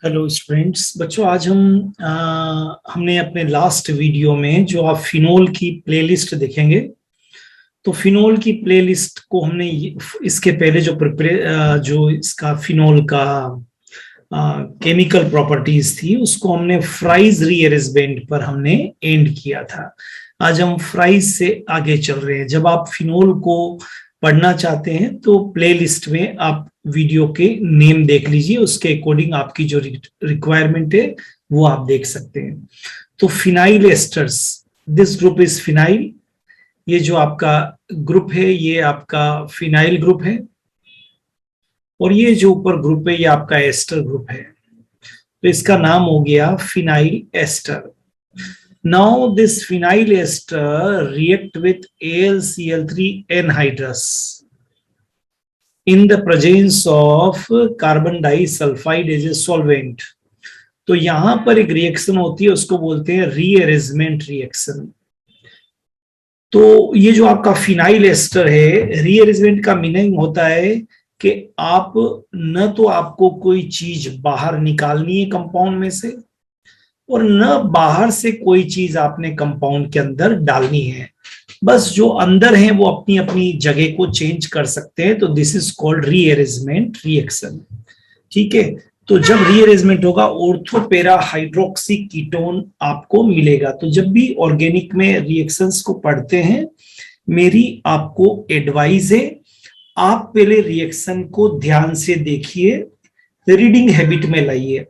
Hello students. बच्चों, आज हमने अपने लास्ट वीडियो में जो आप फिनोल की प्लेलिस्ट देखेंगे, तो फिनोल की प्लेलिस्ट को हमने इसके पहले जो इसका फिनोल का केमिकल प्रॉपर्टीज थी उसको हमने फ्राइज रीअरेंजमेंट पर हमने एंड किया था। आज हम फ्राइज से आगे चल रहे हैं। जब आप फिनोल को पढ़ना चाहते हैं तो प्लेलिस्ट में आप वीडियो के नेम देख लीजिए, उसके अकॉर्डिंग आपकी जो रिक्वायरमेंट है वो आप देख सकते हैं। तो phenyl asters, this group is phenyl. ये जो आपका ग्रुप है ये आपका फिनाइल ग्रुप है, और ये जो ऊपर ग्रुप है ये आपका एस्टर ग्रुप है। तो इसका नाम हो गया phenyl ester. Now this phenyl ester react with AlCl3 anhydrous in the presence of carbon disulfide as a solvent। तो यहां पर एक रिएक्शन होती है, उसको बोलते हैं रीअरेंजमेंट रिएक्शन। तो ये जो आपका फिनाइल एस्टर है, रीअरेंजमेंट का मीनिंग होता है कि आप न तो आपको कोई चीज बाहर निकालनी है कंपाउंड में से, और न बाहर से कोई चीज आपने कंपाउंड के अंदर डालनी है। बस जो अंदर है वो अपनी अपनी जगह को चेंज कर सकते हैं। तो this is called rearrangement reaction. ठीक है, तो जब रीअरेंजमेंट होगा ऑर्थो पैरा हाइड्रोक्सी कीटोन आपको मिलेगा। तो जब भी ऑर्गेनिक में रिएक्शंस को पढ़ते हैं, मेरी आपको एडवाइस है, आप पहले रिएक्शन को ध्यान से देखिए, रीडिंग हैबिट में लाइए।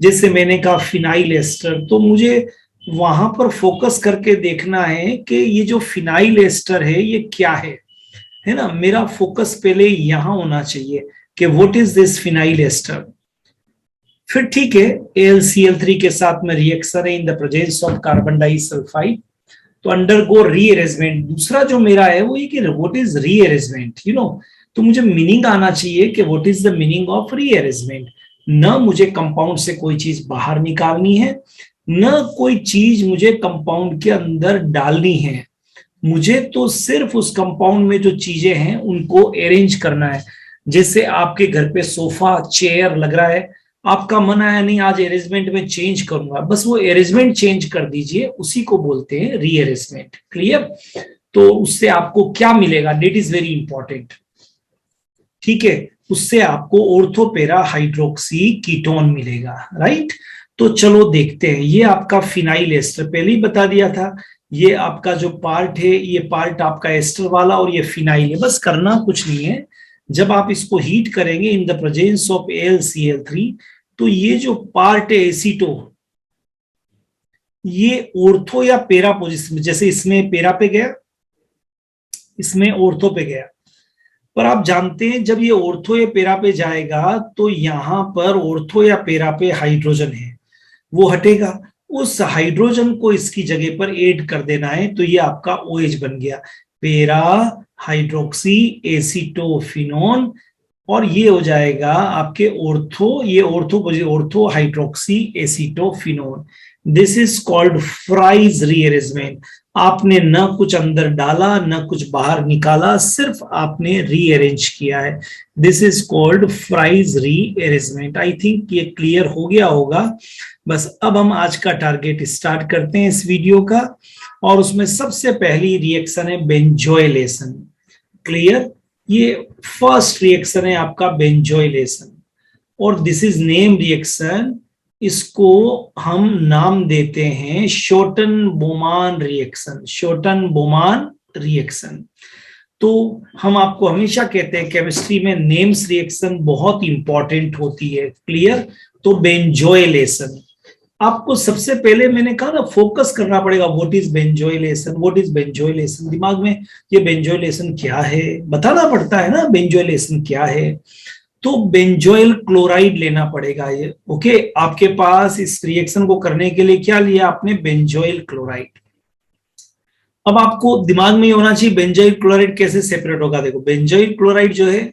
जैसे मैंने कहा फिनाइल एस्टर, तो मुझे वहां पर फोकस करके देखना है कि ये जो फिनाइल एस्टर है ये क्या है ना। मेरा फोकस पहले यहां होना चाहिए कि what is this phenyl ester. फिर ठीक है, AlCl3 के साथ में रिएक्शन है in the presence of carbon disulphide, तो अंडरगो रीअरेंजमेंट। दूसरा जो मेरा है वो ये कि व्हाट इज रीअरेंजमेंट, तो मुझे मीनिंग आना चाहिए कि what is the meaning of rearrangement. न मुझे कंपाउंड से कोई चीज बाहर निकालनी है, न कोई चीज मुझे कंपाउंड के अंदर डालनी है। मुझे तो सिर्फ उस कंपाउंड में जो चीजें हैं उनको अरेंज करना है। जैसे आपके घर पे सोफा चेयर लग रहा है, आपका मन आया नहीं आज अरेंजमेंट में चेंज करूंगा, बस वो अरेंजमेंट चेंज कर दीजिए, उसी को बोलते हैं रीअरेंजमेंट। क्लियर? तो उससे आपको क्या मिलेगा, डेट इज वेरी इंपॉर्टेंट। ठीक है, उससे आपको ऑर्थोपेरा हाइड्रोक्सी कीटोन मिलेगा। राइट? तो चलो देखते हैं। ये आपका फिनाइल एस्टर पहले ही बता दिया था। ये आपका जो पार्ट है ये पार्ट आपका एस्टर वाला, और ये फिनाइल है। बस करना कुछ नहीं है, जब आप इसको हीट करेंगे इन द प्रेजेंस ऑफ AlCl3, तो ये जो पार्ट है एसीटो, ये ऑर्थो या पेरा पोजिशन में, जैसे इसमें पेरा पे गया, इसमें ऑर्थो पे गया। पर आप जानते हैं जब ये ऑर्थो या पेरा पे जाएगा तो यहां पर ऑर्थो या पेरा पे हाइड्रोजन है, वो हटेगा। उस हाइड्रोजन को इसकी जगह पर ऐड कर देना है, तो ये आपका OH बन गया, पेरा हाइड्रोक्सी एसीटोफिनोन। और ये हो जाएगा आपके ऑर्थो, ये ortho hydroxy acetophenone. This is called Fries rearrangement. आपने न कुछ अंदर डाला न कुछ बाहर निकाला, सिर्फ आपने रीअरेंज किया है। This is called Fries rearrangement. I think ये क्लियर हो गया होगा। बस अब हम आज का टारगेट स्टार्ट करते हैं इस वीडियो का, और उसमें सबसे पहली रिएक्शन है बेंजोइलेशन। क्लियर? ये फर्स्ट रिएक्शन है आपका बेंजोइलेशन, और दिस इज नेम रिएक्शन। इसको हम नाम देते हैं शोटन-बोमान रिएक्शन। शोटन-बोमान रिएक्शन। तो हम आपको हमेशा कहते हैं केमिस्ट्री में नेम्स रिएक्शन बहुत इंपॉर्टेंट होती है। क्लियर? तो बेंजोइलेशन आपको सबसे पहले मैंने कहा ना फोकस करना पड़ेगा। What is benzoylation, what is benzoylation, दिमाग में ये बेंजोइलेशन क्या है बताना पड़ता है ना, बेंजोइलेशन क्या है। तो बेंजोइल क्लोराइड लेना पड़ेगा ये। ओके, आपके पास इस रिएक्शन को करने के लिए क्या लिया आपने, बेंजोइल क्लोराइड। अब आपको दिमाग में ये होना चाहिए बेंजोइल क्लोराइड कैसे सेपरेट होगा। देखो, बेंजोइल क्लोराइड जो है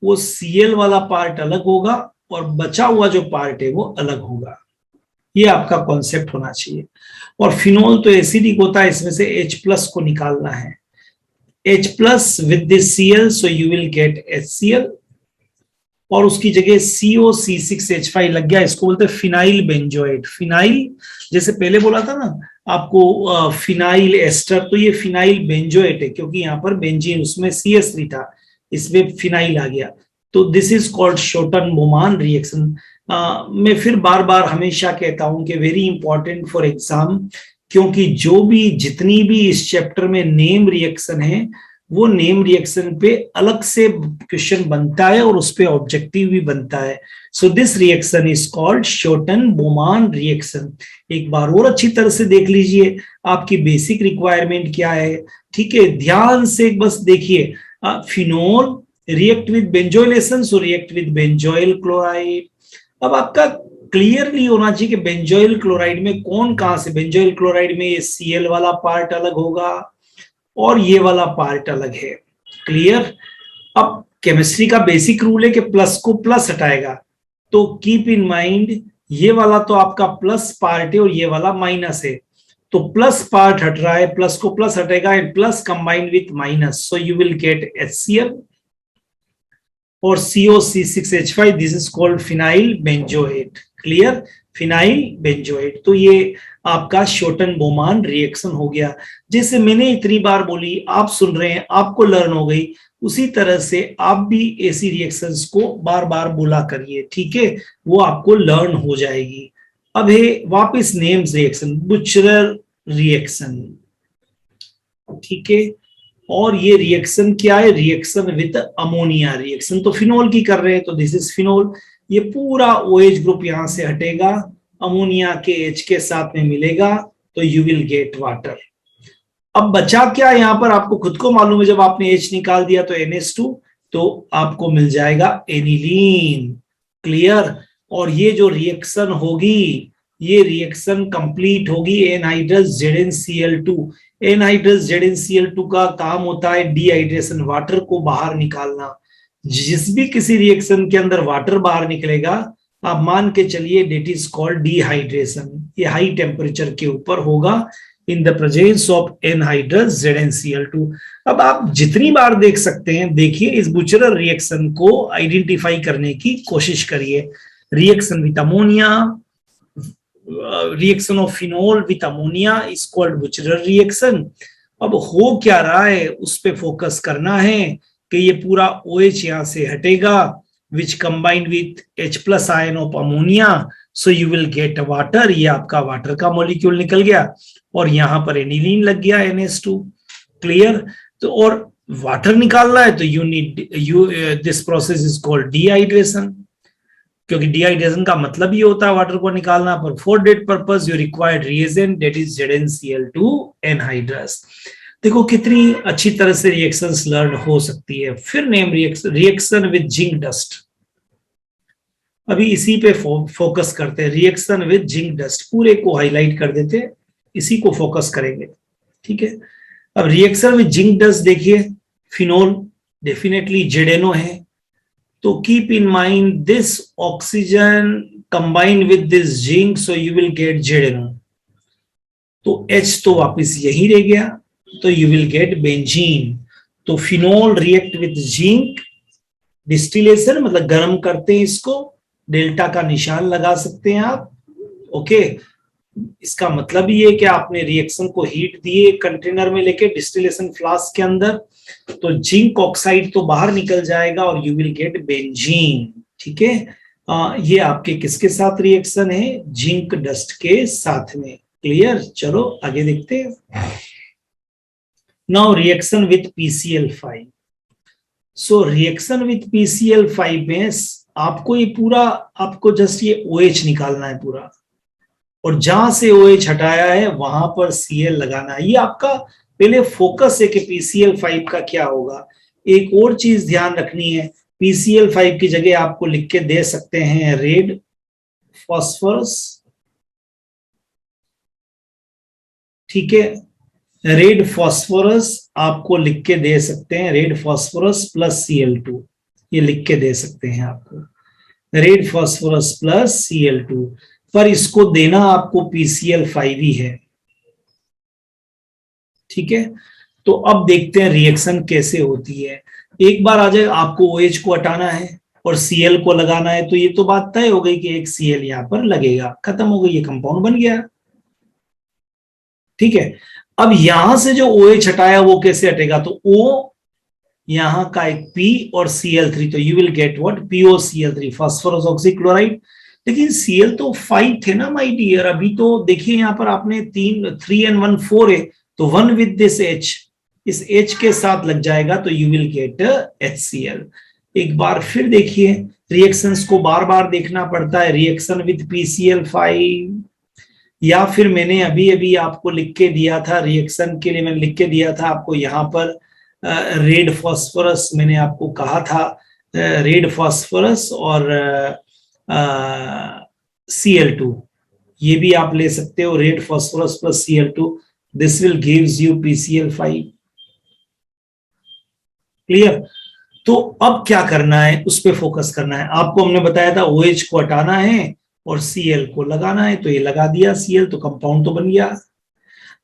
वो Cl वाला पार्ट अलग होगा, और बचा हुआ जो पार्ट है वो अलग होगा। ये आपका कॉन्सेप्ट होना चाहिए। और फिनोल तो एसिडिक होता है, इसमें से H+ को निकालना है। H+ with this Cl, so you will get HCl, और उसकी जगह COC6H5 लग गया, इसको बोलते हैं फिनाइल बेंजोएट। फिनाइल जैसे पहले बोला था ना आपको फिनाइल एस्टर, तो ये फिनाइल बेंजोएट है क्योंकि यहाँ पर बेंजीन उसमें CH3 था, इसमें फिनाइल आ गया। तो this is called Schotten Baumann reaction. मैं फिर बार बार हमेशा कहता हूं कि वेरी इंपॉर्टेंट फॉर एग्जाम, क्योंकि जो भी जितनी भी इस चैप्टर में नेम रिएक्शन है वो नेम रिएक्शन पे अलग से क्वेश्चन बनता है और उस पे ऑब्जेक्टिव भी बनता है। So this reaction is called Schotten Baumann reaction. एक बार और अच्छी तरह से देख लीजिए आपकी बेसिक रिक्वायरमेंट क्या है, ठीक है, ध्यान से बस देखिए। Phenol react with benzoyl essence और रिएक्ट विद बेंजोइल क्लोराइड। अब आपका क्लियरली होना चाहिए कि बेंजोइल क्लोराइड में कौन कहां से, बेंजोइल क्लोराइड में ये Cl वाला पार्ट अलग होगा और ये वाला पार्ट अलग है। क्लियर। अब केमिस्ट्री का बेसिक रूल है कि प्लस को प्लस हटाएगा, तो कीप इन माइंड ये वाला तो आपका प्लस पार्ट है और ये वाला माइनस है, तो प्लस पार्ट हट रहा है, प्लस को प्लस हटेगा and plus combined with minus, so you will get HCl और COC6H5, this is called phenyl benzoate. Clear, phenyl benzoate. तो ये आपका शॉर्टन बोमान रिएक्शन हो गया। जैसे मैंने इतनी बार बोली, आप सुन रहे हैं, आपको लर्न हो गई, उसी तरह से आप भी ऐसी रिएक्शंस को बार बार बोला करिए, ठीक है, वो आपको लर्न हो जाएगी। अब है वापस नेम्स रिएक्शन, बुचरर रिएक्शन, ठीक है। और ये रिएक्शन क्या है, रिएक्शन विद अमोनिया रिएक्शन, तो फिनोल की कर रहे हैं तो दिस इज फिनोल। ये पूरा OH ग्रुप यहां से हटेगा, अमोनिया के H के साथ में मिलेगा, तो यू विल गेट वाटर। अब बचा क्या यहाँ पर, आपको खुद को मालूम है, जब आपने H निकाल दिया तो NH2, तो आपको मिल जाएगा एनिलीन। क्लियर। और ये जो रिएक्शन होगी, ये रिएक्शन कंप्लीट होगी एनहाइड्रस ZnCl2। एनहाइड्रस ZnCl2 का काम होता है डिहाइड्रेशन, वाटर को बाहर निकालना। जिस भी किसी रिएक्शन के अंदर वाटर बाहर निकलेगा, आप मान के चलिए डेट इज कॉल्ड डिहाइड्रेशन। ये हाई टेम्परेचर के ऊपर होगा इन the presence of anhydrous ZnCl2। अब आप जितनी बार देख सकते हैं, देखिए इस बुचरर रिएक्शन को आइडेंटिफाई करने की कोशिश करिए। Reaction with ammonia, reaction of phenol with ammonia is called Bucherer reaction. अब हो क्या रहा है उस पे फोकस करना है कि ये पूरा OH यहां से हटेगा, which combined with H plus ion of ammonia, so you will get water. ये आपका वाटर का मॉलिक्यूल निकल गया और यहां पर एनिलीन लग गया NH2। क्लियर। तो और वाटर निकालना है तो you need this process is called dehydration, क्योंकि डिहाइड्रेशन का मतलब ही होता है वाटर को निकालना। पर for that purpose you required reagent that is ZnCl2 anhydrous. देखो कितनी अच्छी तरह से रिएक्शंस लर्न हो सकती है। फिर name reaction, reaction with zinc dust. अभी इसी पे फोकस करते हैं, रिएक्शन विद जिंक डस्ट, पूरे को हाईलाइट कर देते हैं, इसी को फोकस करेंगे, ठीक है। अब रिएक्शन विद जिंक डस्ट देखिए, फिनोल डेफिनेटली ZNO है, तो keep in mind this oxygen combine with this zinc, so you will gate ZNO। तो H तो वापस यही रह गया, तो यू विल गेट बेंजीन। तो phenol react with zinc, distillation मतलब गर्म करते हैं इसको, डेल्टा का निशान लगा सकते हैं आप, ओके। इसका मतलब ये है कि आपने रिएक्शन को हीट दिए कंटेनर में लेके डिस्टिलेशन फ्लास्क के अंदर, तो जिंक ऑक्साइड तो बाहर निकल जाएगा और यू विल गेट बेंजीन, ठीक है। ये आपके किसके साथ रिएक्शन है, जिंक डस्ट के साथ में। क्लियर। चलो आगे देखते हैं। Now reaction with PCl5। So reaction with PCl5 में आपको ये पूरा, आपको जस्ट ये OH निकालना है पूरा, और जहां से OH हटाया है वहां पर Cl लगाना है। ये आपका पहले फोकस है कि PCl5 का क्या होगा। एक और चीज ध्यान रखनी है, PCl5 की जगह आपको लिख के दे सकते हैं रेड फॉस्फोरस, ठीक है, रेड फॉस्फोरस आपको लिख के दे सकते हैं, रेड फॉस्फोरस प्लस Cl2, ये लिख के दे सकते हैं आपको, रेड फॉस्फोरस प्लस Cl2, पर इसको देना आपको PCl5 ही है, ठीक है। तो अब देखते हैं रिएक्शन कैसे होती है। एक बार आ जाए, आपको OH को हटाना है, और Cl को लगाना है, तो ये तो बात तय हो गई कि एक Cl यहाँ पर लगेगा, खत्म हो गई, ये कंपाउंड बन गया। ठीक है, अब यहां से जो OH हटाया वो कैसे हटेगा, तो O यहां का एक P और Cl3, तो you will get what, PoCl3, phosphorus oxychloride. लेकिन Cl तो 5 थे ना माय डियर, अभी तो देखिए यहां पर आपने 3 and 1 4 है, तो 1 विद दिस H, इस H के साथ लग जाएगा, तो यू विल गेट HCl। एक बार फिर देखिए, रिएक्शंस को बार बार देखना पड़ता है, रिएक्शन विद PCl5, या फिर मैंने अभी अभी आपको लिख के दिया था, रिएक्शन के लिए मैंने लिख के दिया था आपको यहाँ पर रेड फॉस्फोरस, मैंने आपको कहा था रेड फॉस्फोरस और Cl2, ये भी आप ले सकते हो, red phosphorus plus Cl2, this will gives you PCl5। Clear? तो अब क्या करना है, उस पर फोकस करना है। आपको हमने बताया था OH को हटाना है और Cl को लगाना है, तो ये लगा दिया Cl, तो कंपाउंड तो बन गया।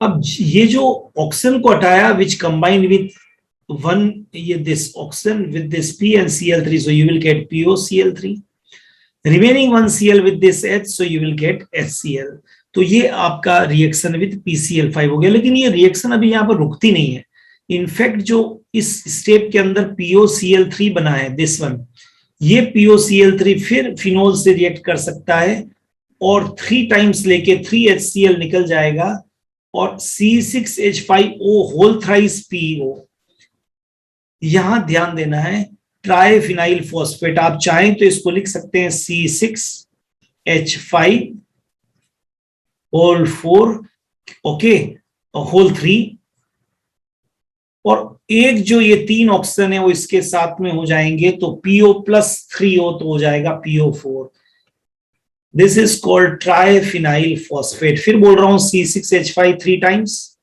अब ये जो ऑक्सीजन को हटाया, विच कंबाइन विथ वन, ये this oxygen with this P and Cl3, so you will get PoCl3, remaining one Cl with this H, so you will get HCl। तो ये आपका रिएक्शन विद PCl5 हो गया। लेकिन ये रिएक्शन अभी यहाँ पर रुकती नहीं है, इनफैक्ट जो इस स्टेप के अंदर PoCl3 बना है, दिस वन, ये PoCl3 फिर फिनोल से रिएक्ट कर सकता है और 3 टाइम्स लेके 3HCl निकल जाएगा, और C6H5O होल थ्राइस PO। यहां ध्यान देना है, ट्राइफिनाइल फॉस्फेट, आप चाहें तो इसको लिख सकते हैं C6H5 होल 4, ओके, होल 3, और एक जो ये 3 ऑक्सीजन है वो इसके साथ में हो जाएंगे, तो PO+3O, तो हो जाएगा PO4। This is called triphenyl phosphate. फिर बोल रहा हूं C6H5 3 टाइम्स,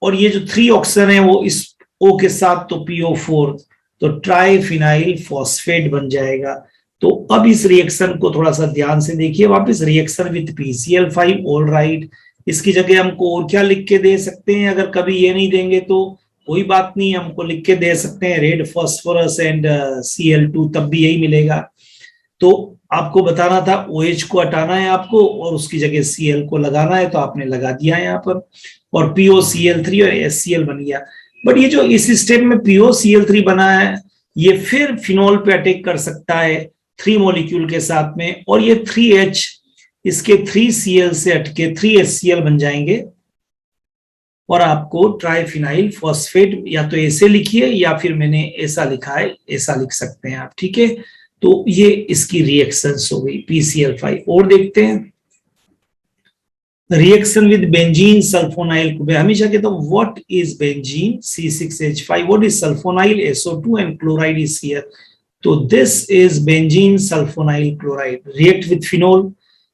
और ये जो 3 ऑक्सीजन है वो इस O के साथ, तो PO4, तो ट्राइफिनाइल फॉस्फेट बन जाएगा। तो अब इस रिएक्शन को थोड़ा सा ध्यान से देखिए वापस, reaction with PCl5, all right. इसकी जगह हमको और क्या लिख के दे सकते हैं, अगर कभी ये नहीं देंगे तो कोई बात नहीं, हमको लिख के दे सकते हैं रेड फॉस्फोरस एंड Cl2, तब भी यही मिलेगा। तो आपको बताना था OH को हटाना है आपको और उसकी जगह Cl को लगाना है, तो आपने लगा दिया यहाँ पर, और PoCl3 और HCl बन गया। बट ये जो इस स्टेप में PoCl3 बना है, ये फिर फिनोल पे अटैक कर सकता है 3 मॉलिक्यूल के साथ में, और ये 3H इसके 3Cl से हटके 3HCl बन जाएंगे, और आपको ट्राइफिनाइल फॉस्फेट या तो ऐसे लिखिए या फिर मैंने ऐसा लिखा है, ऐसा लिख सकते हैं आप। ठीक है, तो ये इसकी रिएक्शंस हो गई PCl5। और देखते हैं रिएक्शन विद बेंजीन सल्फोनाइल। हमेशा कहता हूं what is benzene, C6H5, what is sulfonyl, SO2, and chloride is here. तो this is benzene sulfonyl chloride, react with phenol,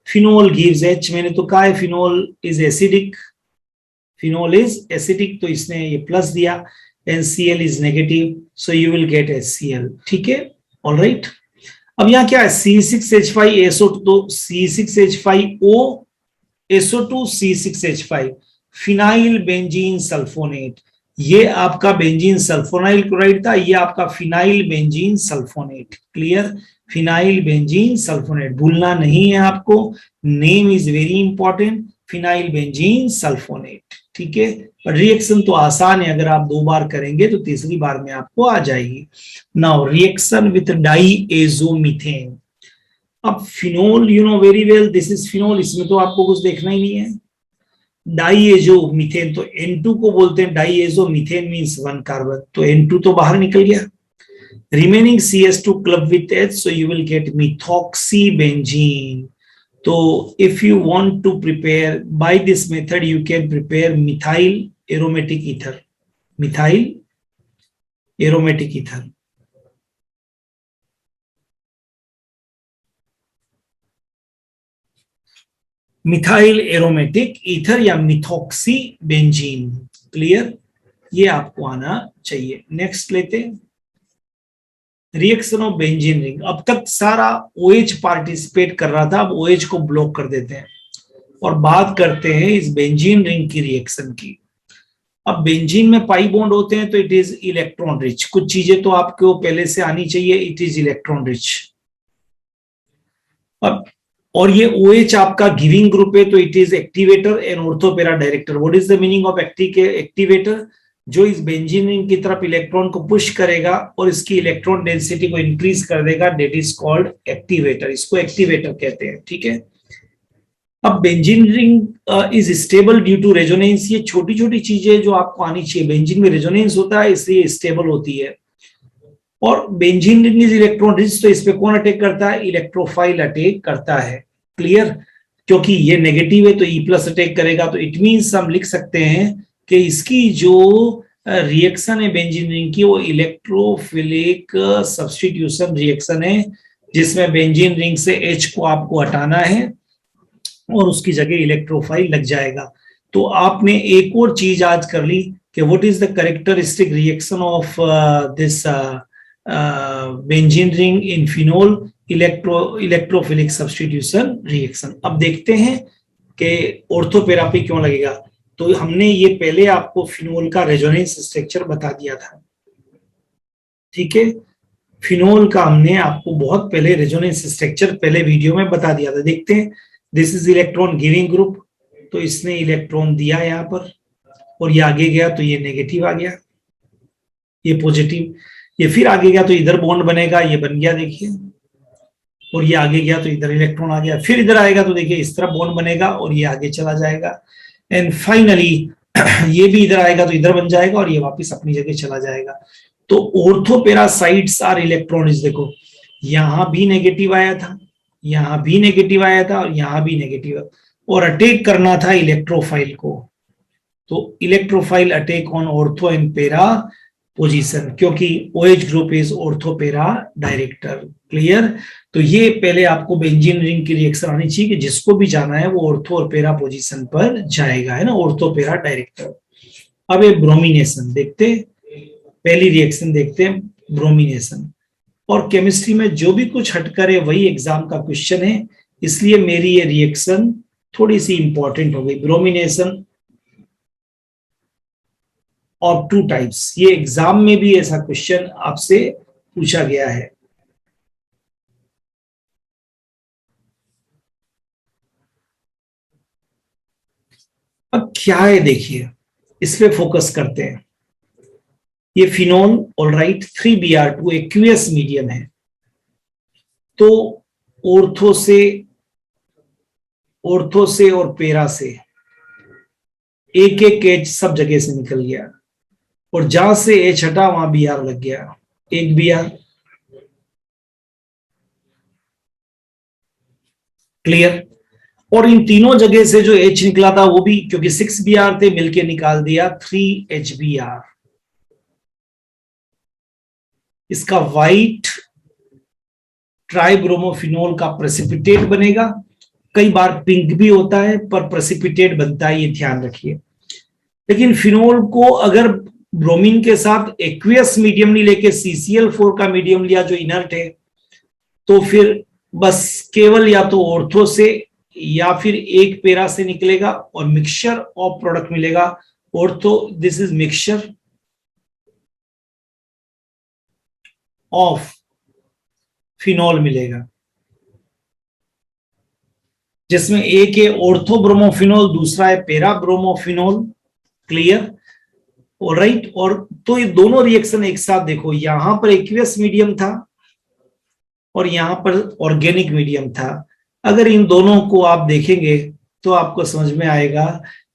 phenol gives H। मैंने तो कहा है phenol is acidic, phenol is acidic, तो इसने ये प्लस दिया, and Cl is negative, so you will get HCl। ठीक है, ऑल राइट। अब यहाँ क्या है, C6H5SO2, तो C6H5O SO2 C6H5, phenyl benzene sulphonate. ये आपका बेंजीन सल्फोनाइल क्लोराइड था, ये आपका phenyl benzene sulphonate. Clear, phenyl benzene sulphonate, भूलना नहीं है आपको, name is very important, phenyl benzene sulphonate. ठीक है, पर रिएक्शन तो आसान है, अगर आप 2 बार करेंगे तो तीसरी बार में आपको आ जाएगी। Now reaction with diazomethane. अब phenol, you know very well, this is phenol, इसमें तो आपको कुछ देखना ही नहीं है। डाईएजोमीथेन, तो N2 को बोलते हैं डाईएजोमीथेन, मींस 1 कार्बन, तो N2 तो बाहर निकल गया, remaining CH2 club with H, so you will get methoxybenzene. तो if you want to prepare by this method, you can prepare methyl aromatic ether, methyl aromatic ether. Methyl aromatic ether या methoxy benzene. Clear, ये आपको आना चाहिए। Next लेते हैं, reaction of benzene ring. अब तक सारा OH पार्टिसिपेट कर रहा था, अब OH को ब्लॉक कर देते हैं और बात करते हैं इस बेंजीन रिंग की रिएक्शन की। अब बेंजीन में पाई बॉन्ड होते हैं तो इट इज इलेक्ट्रॉन रिच। कुछ चीजें तो आपको पहले से आनी चाहिए, इट इज इलेक्ट्रॉन रिच। अब और ये OH आपका गिविंग ग्रुप है तो it is activator and ऑर्थोपेरा director. What is the meaning of activator? जो इस बेंजीन रिंग की तरफ इलेक्ट्रॉन को पुश करेगा और इसकी इलेक्ट्रॉन डेंसिटी को इंक्रीज कर देगा, दैट इज कॉल्ड एक्टिवेटर। इसको एक्टिवेटर कहते हैं, ठीक है। अब benzene ring is stable due to resonance. ये छोटी छोटी चीजें जो आपको आनी चाहिए, बेंजीन में रेजोनेंस होता है इसलिए स्टेबल होती है। और benzene ring is electron rich, तो इस पे कौन अटैक करता है? इलेक्ट्रोफाइल अटैक करता है। क्लियर? क्योंकि ये नेगेटिव है तो E+ अटैक करेगा, तो इट मींस हम लिख सकते हैं कि इसकी जो रिएक्शन है बेंजीन रिंग की, वो इलेक्ट्रोफिलिक सब्स्टिट्यूशन रिएक्शन है, जिसमें बेंजीन रिंग से H को आपको हटाना है और उसकी जगह इलेक्ट्रोफाइल लग जाएगा। तो आपने एक और चीज आज कर ली कि what is the characteristic reaction of this benzene ring in phenol? Electrophilic substitution reaction. अब देखते हैं कि ऑर्थोपेरा पे क्यों लगेगा। तो हमने ये पहले आपको फिनोल का रेजोनेंस स्ट्रक्चर बता दिया था, ठीक है। फिनोल का हमने आपको बहुत पहले रेजोनेंस स्ट्रक्चर पहले वीडियो में बता दिया था। देखते हैं, this is electron giving group, तो इसने इलेक्ट्रॉन दिया यहाँ पर और ये आगे गया तो ये नेगेटिव आ गया, ये पॉजिटिव। ये फिर आगे गया तो इधर बॉन्ड बनेगा, ये बन गया देखिए, और ये आगे गया तो इधर इलेक्ट्रॉन आ गया। फिर इधर आएगा तो देखिए इस तरफ बॉन्ड बनेगा और ये आगे चला जाएगा। एंड फाइनली ये भी इधर आएगा तो इधर बन जाएगा और ये वापस अपनी जगह चला जाएगा। तो ऑर्थोपेरा साइड्स आर इलेक्ट्रॉन्स। देखो यहां भी नेगेटिव आया था, यहां भी नेगेटिव आया था और यहां भी नेगेटिव, और अटैक करना था इलेक्ट्रोफाइल को। तो electrophile attack on ortho and पेरा पोजीशन, क्योंकि OH group is ऑर्थोपेरा director. Clear? तो ये पहले आपको बेंजीन रिंग की रिएक्शन आनी चाहिए कि जिसको भी जाना है वो ऑर्थो और पेरा पोजीशन पर जाएगा, है ना, ऑर्थोपेरा डायरेक्टर। अब ये ब्रोमिनेशन देखते, पहली रिएक्शन देखते हैं, ब्रोमिनेशन। और केमिस्ट्री में जो भी कुछ हटकर है वही एग्जाम का क्वेश्चन है, इसलिए मेरी ये रिएक्शन थोड़ी सी इंपॉर्टेंट हो गई। ब्रोमिनेशन ऑफ 2 टाइप्स, ये एग्जाम में भी ऐसा क्वेश्चन आपसे पूछा गया है। अब क्या है देखिए, इस पे फोकस करते हैं। ये phenol alright 3Br2 aqueous medium है, तो ऑर्थो से और पेरा से एक एक H सब जगह से निकल गया, और जहां से H हटा वहां Br लग गया, एक Br। क्लियर? और इन तीनों जगह से जो H निकला था वो भी, क्योंकि 6Br थे, मिलके निकाल दिया 3HBr। इसका व्हाइट ट्राइब्रोमोफिनोल का प्रेसिपिटेट बनेगा। कई बार पिंक भी होता है पर प्रेसिपिटेट बनता है, ये ध्यान रखिए। लेकिन फिनोल को अगर ब्रोमीन के साथ एक्वियस मीडियम नहीं लेके CCl4 का मीडियम लिया जो इनर्ट है, तो फिर बस केवल या तो ऑर्थो से या फिर एक पेरा से निकलेगा और मिक्सचर ऑफ प्रोडक्ट मिलेगा। Ortho, this is mixture of phenol मिलेगा, जिसमें एक है ऑर्थो ब्रोमोफिनोल, दूसरा है पेरा ब्रोमोफिनोल। क्लियर? ऑलराइट। और तो ये दोनों रिएक्शन एक साथ देखो, यहां पर एक्वियस मीडियम था और यहां पर ऑर्गेनिक मीडियम था। अगर इन दोनों को आप देखेंगे तो आपको समझ में आएगा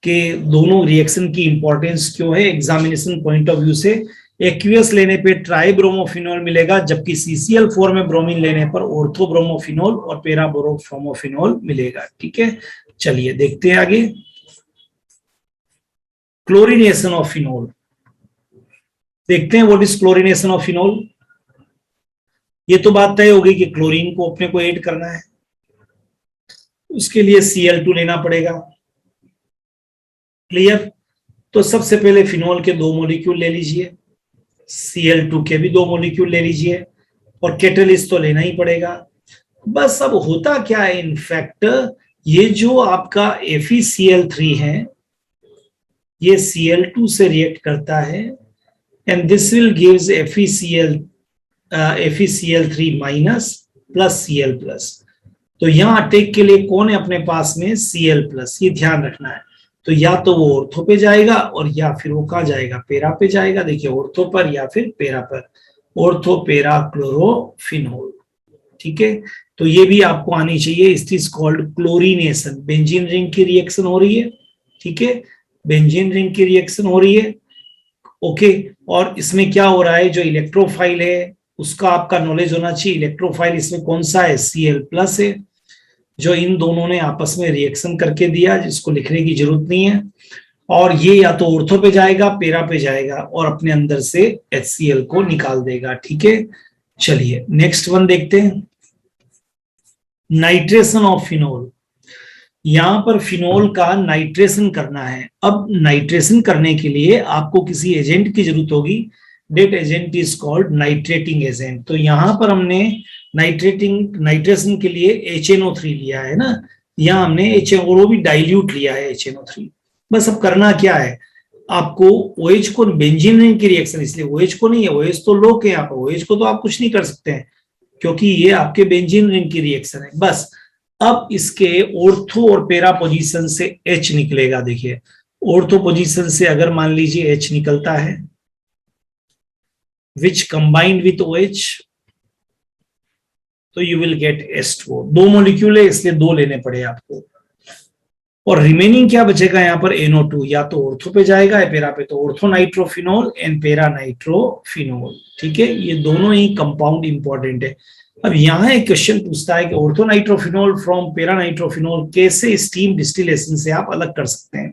कि दोनों रिएक्शन की इंपॉर्टेंस क्यों है एग्जामिनेशन पॉइंट ऑफ व्यू से। एक्वियस लेने पे ट्राइब्रोमोफिनोल मिलेगा, जबकि CCl4 में ब्रोमीन लेने पर ऑर्थो ब्रोमोफिनोल और पेरा ब्रोमोफिनोल मिलेगा। ठीक है, चलिए देखते हैं आगे। क्लोरीनेशन ऑफ फिनोल देखते हैं। What is chlorination of phenol? ये तो बात तय हो गई कि क्लोरीन को अपने को ऐड करना है, उसके लिए Cl2 लेना पड़ेगा। क्लियर? तो सबसे पहले फिनोल के 2 मॉलिक्यूल ले लीजिए, Cl2 के भी 2 मॉलिक्यूल ले लीजिए, और कैटलिस्ट तो लेना ही पड़ेगा। बस अब होता क्या है, इनफैक्ट ये जो आपका FeCl3 है, ये Cl2 से रिएक्ट करता है and this will gives FeCl3 minus plus Cl plus. तो यहाँ अटैक के लिए कौन है अपने पास में? Cl प्लस, ये ध्यान रखना है। तो या तो वो ऑर्थो पे जाएगा और या फिर वो कहाँ जाएगा? पेरा पे जाएगा। देखिए ऑर्थो पर या फिर पेरा पर, ऑर्थो पेरा क्लोरोफिनोल। ठीक है, तो ये भी आपको आनी चाहिए। It is called chlorination. Benzene ring की रिएक्शन हो रही है, ठीक है, बेंजीन रिंग की रिएक्शन हो रही है। ओके, और इसमें क्या हो रहा है? जो इलेक्ट्रोफाइल है उसका आपका नॉलेज होना चाहिए। इलेक्ट्रोफाइल इसमें कौन सा है? Cl प्लस है, जो इन दोनों ने आपस में रिएक्शन करके दिया, जिसको लिखने की जरूरत नहीं है। और ये या तो ऑर्थो पे जाएगा, पेरा पे जाएगा और अपने अंदर से HCl को निकाल देगा। ठीक है, चलिए नेक्स्ट वन देखते हैं, नाइट्रेशन ऑफ फिनोल। यहां पर फिनोल का नाइट्रेशन करना है। अब नाइट्रेशन करने के लिए आपको किसी एजेंट की जरूरत होगी। That agent is called nitrating agent. तो यहां पर हमने नाइट्रेशन के लिए HNO3 लिया है ना, यहाँ हमने और वो भी डाइल्यूट लिया है HNO3। बस अब करना क्या है, आपको OH को, बेंजीन रिंग की रिएक्शन, इसलिए OH को नहीं है, OH तो लोग है यहाँ पर, OH को तो आप कुछ नहीं कर सकते हैं क्योंकि ये आपके बेंजीन रिंग की रिएक्शन है। बस अब इसके ऑर्थो और पेरा पोजीशन से H निकलेगा। देखिए ऑर्थो पोजीशन से अगर मान लीजिए H निकलता है, विच कंबाइंड विथ OH, तो यू विल गेट H2O। दो मॉलिक्यूल है इसलिए दो लेने पड़े आपको। और रिमेनिंग क्या बचेगा यहाँ पर? NO2। या तो ऑर्थो पे जाएगा या पेरा पे, तो ऑर्थो नाइट्रोफिनोल एंड पेरा नाइट्रोफिनोल। ठीक है, ये दोनों ही कंपाउंड इंपॉर्टेंट है। अब यहाँ एक क्वेश्चन पूछता है कि ऑर्थो नाइट्रोफिनोल फ्रॉम पेरा नाइट्रोफिनोल कैसे स्टीम डिस्टिलेशन से आप अलग कर सकते हैं?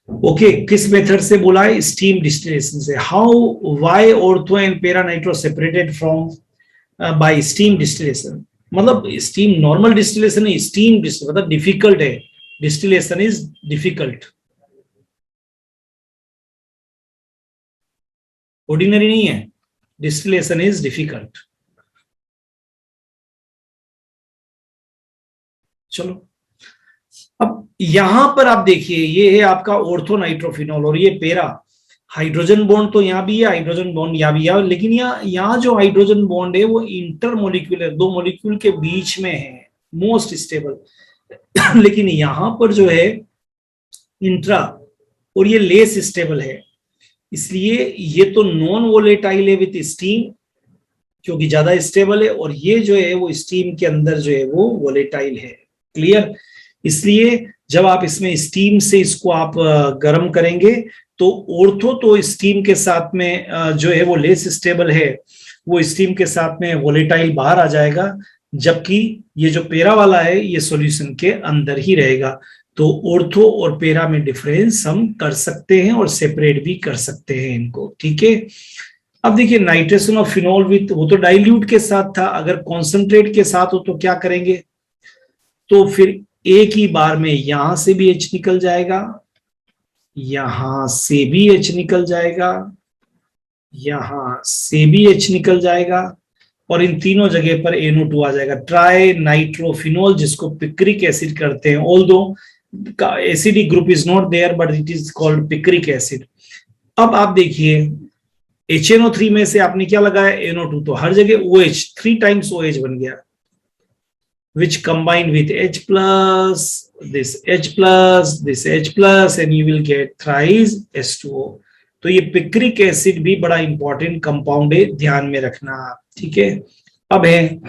ओके, किस मेथड से बोला है? स्टीम डिस्टिलेशन से। हाउ, व्हाई ऑर्थो एंड पेरा nitro separated from by steam distillation? मतलब स्टीम नॉर्मल डिस्टिलेशन है, स्टीम मतलब डिफिकल्ट है, डिस्टिलेशन इज डिफिकल्ट, ऑर्डिनरी नहीं है, डिस्टिलेशन इज डिफिकल्ट। चलो अब यहां पर आप देखिए, ये है आपका ऑर्थो नाइट्रोफिनोल और ये पेरा। हाइड्रोजन बॉन्ड तो यहाँ भी है, हाइड्रोजन बॉन्ड यहाँ भी है, लेकिन यहाँ जो हाइड्रोजन बॉन्ड है वो इंटरमोलिक्यूलर, दो मॉलिक्यूल के बीच में है, मोस्ट स्टेबल। लेकिन यहाँ पर जो है इंट्रा, और ये लेस स्टेबल है, इसलिए ये तो नॉन वोलेटाइल है विथ स्टीम, क्योंकि ज्यादा स्टेबल है, और ये जो है वो स्टीम के अंदर जो है वो वोलेटाइल है। क्लियर? इसलिए जब आप इसमें स्टीम से इसको आप गर्म करेंगे तो ऑर्थो तो स्टीम के साथ में जो है वो लेस स्टेबल है, वो स्टीम के साथ में वोलेटाइल बाहर आ जाएगा, जबकि ये जो पेरा वाला है ये सॉल्यूशन के अंदर ही रहेगा। तो ऑर्थो और पेरा में डिफरेंस हम कर सकते हैं और सेपरेट भी कर सकते हैं इनको। ठीक है, अब देखिए नाइट्रेशन ऑफ फिनोल विथ, वो तो डाइल्यूट के साथ था, अगर कॉन्सेंट्रेट के साथ हो तो क्या करेंगे? तो फिर एक ही बार में यहां से भी H निकल जाएगा, यहां से भी H निकल जाएगा, यहां से भी H निकल जाएगा, और इन तीनों जगह पर NO2 आ जाएगा। ट्राई नाइट्रोफिनोल, जिसको पिक्रिक एसिड करते हैं, although acidic group is not there but it is called picric acid. अब आप देखिए HNO3 में से आपने क्या लगाया? NO2, तो हर जगह OH, 3 टाइम्स OH बन गया, which combine with H plus, this H plus, this H plus, and you will get thrice H2O। तो ये पिक्रिक एसिड भी बड़ा इंपॉर्टेंट कंपाउंड है, ध्यान में रखना। ठीक है, अब है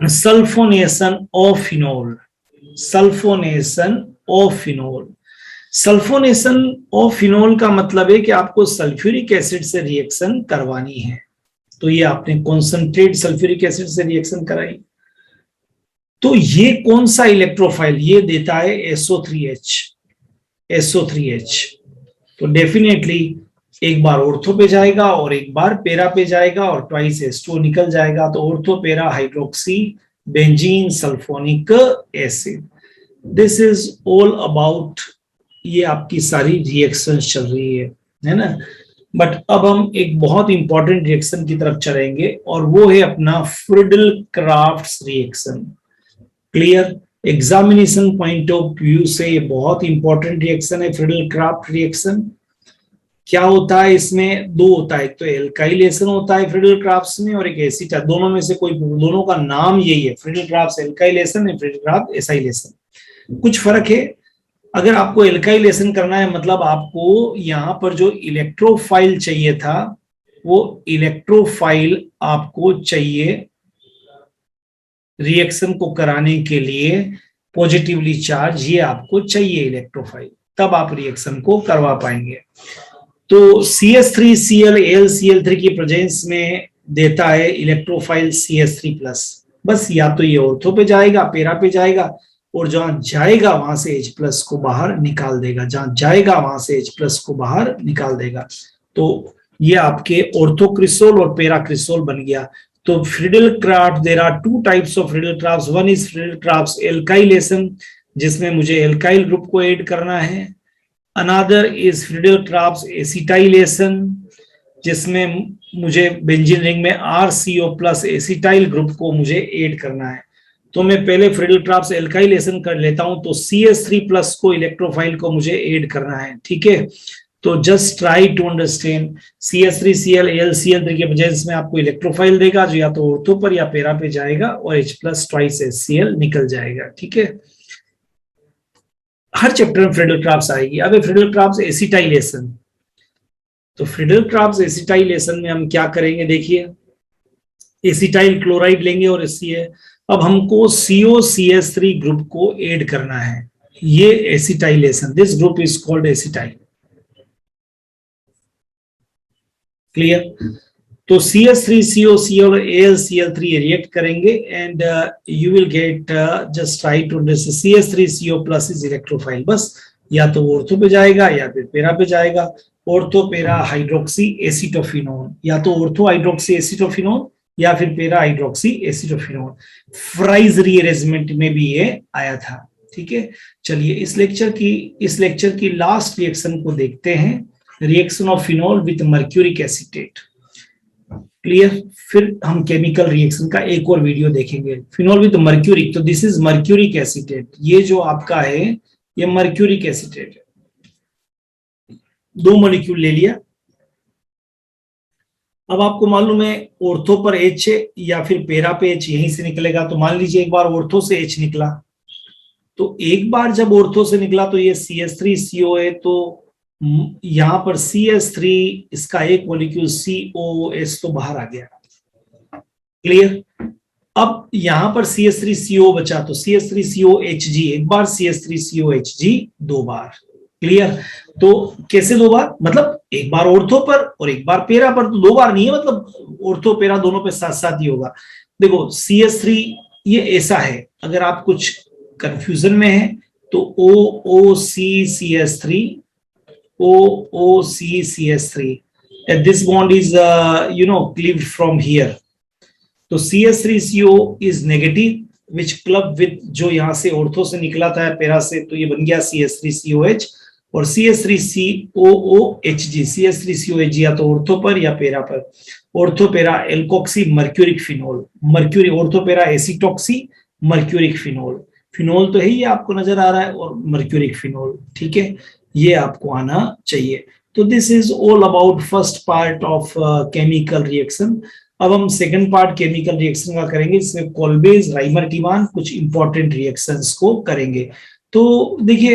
sulphonation of phenol. Sulphonation of phenol, sulphonation of phenol का मतलब है कि आपको सल्फ्यूरिक एसिड से रिएक्शन करवानी है। तो ये आपने कॉन्सेंट्रेट सल्फ्यूरिक एसिड से रिएक्शन कराई, तो ये कौन सा इलेक्ट्रोफाइल? ये देता है SO3H। SO3H तो डेफिनेटली एक बार ऑर्थो पे जाएगा और एक बार पेरा पे जाएगा और ट्वाइस H2O निकल जाएगा। तो ऑर्थो पेरा hydroxy benzene sulphonic acid. This is all about, ये आपकी सारी रिएक्शन चल रही है ना। बट अब हम एक बहुत इंपॉर्टेंट रिएक्शन की तरफ चलेंगे और वो है अपना Friedel crafts reaction. Clear? Examination point of view से ये बहुत इंपॉर्टेंट रिएक्शन है फ्रीडल क्राफ्ट रिएक्शन। क्या होता है इसमें, दो होता है, एक तो एल्काइलेशन होता है फ्रीडल क्राफ्ट में और एक एसिटा, दोनों में से कोई, दोनों का नाम यही है, फ्रीडल क्राफ्ट एल्काइलेशन है, फ्रीडल क्राफ्ट एसाइलेशन। कुछ फर्क है। अगर आपको एल्काइलेशन करना है मतलब आपको यहाँ पर जो इलेक्ट्रोफाइल चाहिए था वो इलेक्ट्रोफाइल आपको चाहिए रिएक्शन को कराने के लिए, पॉजिटिवली चार्ज, ये आपको चाहिए इलेक्ट्रोफाइल, तब आप रिएक्शन को करवा पाएंगे। तो CH3Cl AlCl3 की प्रेजेंस में देता है इलेक्ट्रोफाइल CH3+। बस या तो ये ऑर्थो पे जाएगा, पेरा पे जाएगा, और जहां जाएगा वहां से H+ को बाहर निकाल देगा, जहां जाएगा वहां से H+ को बाहर निकाल देगा। तो ये आपके ऑर्थोक्रिसोल और पेराक्रिसोल बन गया। तो Friedel Crafts, there are two types of Friedel Crafts. One is Friedel Crafts alkylation, जिसमें मुझे एल्काइल ग्रुप को ऐड करना है। Another is Friedel Crafts acetylation, जिसमें मुझे बेंजीन रिंग में RCO+ एसिटाइल ग्रुप को मुझे ऐड करना है। तो मैं पहले फ्रीडल क्राफ्ट एल्काइलेशन कर लेता हूं। तो CH3+ को, इलेक्ट्रोफाइल को मुझे ऐड करना है, ठीक है। तो just try to understand, CH3Cl AlCl3 के प्रेजेंस में आपको इलेक्ट्रोफाइल देगा जो या तो ऑर्थो पर या पेरा पे जाएगा और H+ ट्वाइस HCl निकल जाएगा, ठीक है। हर चैप्टर में फ्रीडल क्राफ्ट आएगी। अब फ्रीडल क्राफ्ट एसिटाइलेशन, तो फ्रीडल क्राफ्ट एसिटाइलेशन में हम क्या करेंगे, देखिए एसिटाइल क्लोराइड लेंगे और HCl। अब हमको COCH3 ग्रुप को ऐड करना है, ये acetylation, this group is called acetyl. Clear. तो CH3COCl और AlCl3 रिएक्ट करेंगे and you will get, just try to understand, CH3CO+ is electrophile. बस या तो ऑर्थो पे जाएगा या फिर पेरा पे जाएगा। ऑर्थो पेरा हाइड्रोक्सी एसिटोफिनोन, या तो ऑर्थो हाइड्रोक्सी एसिटोफिनोन या फिर पेरा हाइड्रोक्सी एसिटोफिनोन। फ्राइज रीअरेंजमेंट में भी ये आया था, ठीक है। चलिए इस लेक्चर की लास्ट रिएक्शन को देखते हैं, reaction of phenol with mercuric acetate. Clear. फिर हम केमिकल रिएक्शन का एक और वीडियो देखेंगे, फिनोल विद मर्क्यूरिक। तो दिस इज मर्क्यूरिक एसीटेट, ये जो आपका है ये मर्क्यूरिक एसीटेट है। 2 मॉलिक्यूल ले लिया। अब आपको मालूम है ऑर्थो पर H है या फिर पेरा पे H, यहीं से निकलेगा। तो मान लीजिए एक बार ऑर्थो से H निकला, तो एक बार जब ऑर्थो से निकला तो ये CH3CO है, तो यहां पर CH3, इसका एक मॉलिक्यूल COOH तो बाहर आ गया। क्लियर। अब यहां पर CH3CO बचा, तो CH3COHG एक बार, CH3COHG 2 बार। क्लियर। तो कैसे 2 बार, मतलब एक बार ऑर्थो पर और एक बार पेरा पर, तो 2 बार नहीं है, मतलब ऑर्थो पेरा दोनों पे साथ साथ ही होगा। देखो CH3 ये ऐसा है, अगर आप कुछ कंफ्यूजन में है तो OOCCH3 OOCCH3 and this bond is cleaved from here. तो CH3CO is negative which club with, जो यहां से ऑर्थो से निकला था पेरा से, तो ये बन गया CH3COH, और CH3COOHG, CH3COHG या तो ऑर्थो पर या पेरा पर। ऑर्थो पेरा alkoxy mercuric phenol, mercury ortho पेरा एसिटॉक्सी मर्क्यूरिक फिनोल। फिनोल तो है ही आपको नजर आ रहा है, और मर्क्यूरिक फिनोल, ठीक है, ये आपको आना चाहिए। तो this is all about first part of chemical reaction. अब हम सेकंड पार्ट केमिकल रिएक्शन का करेंगे, इसमें कोल्बेज, राइमर टीमान, कुछ इंपॉर्टेंट रिएक्शंस को करेंगे। तो देखिए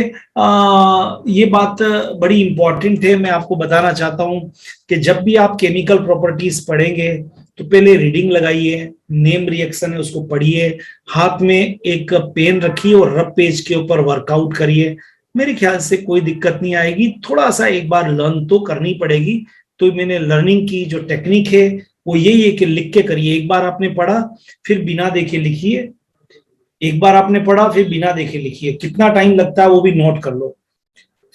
ये बात बड़ी इंपॉर्टेंट है, मैं आपको बताना चाहता हूं कि जब भी आप केमिकल प्रॉपर्टीज पढ़ेंगे तो पहले रीडिंग लगाइए, नेम रिएक्शन है उसको पढ़िए, हाथ में एक पेन रखिए और रफ पेज के ऊपर वर्कआउट करिए। मेरे ख्याल से कोई दिक्कत नहीं आएगी, थोड़ा सा एक बार लर्न तो करनी पड़ेगी। तो मैंने लर्निंग की जो टेक्निक है वो यही है कि लिख के करिए। एक बार आपने पढ़ा फिर बिना देखे लिखिए, एक बार आपने पढ़ा फिर बिना देखे लिखिए, कितना टाइम लगता है वो भी नोट कर लो।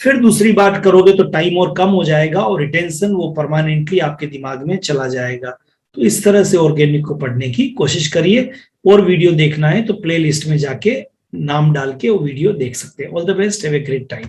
फिर दूसरी बार करोगे तो टाइम और कम हो जाएगा और रिटेंशन वो परमानेंटली आपके दिमाग में चला जाएगा। तो इस तरह से ऑर्गेनिक को पढ़ने की कोशिश करिए। और वीडियो देखना है तो प्लेलिस्ट में जाके नाम डाल के वो वीडियो देख सकते हैं। All the best, have a great time.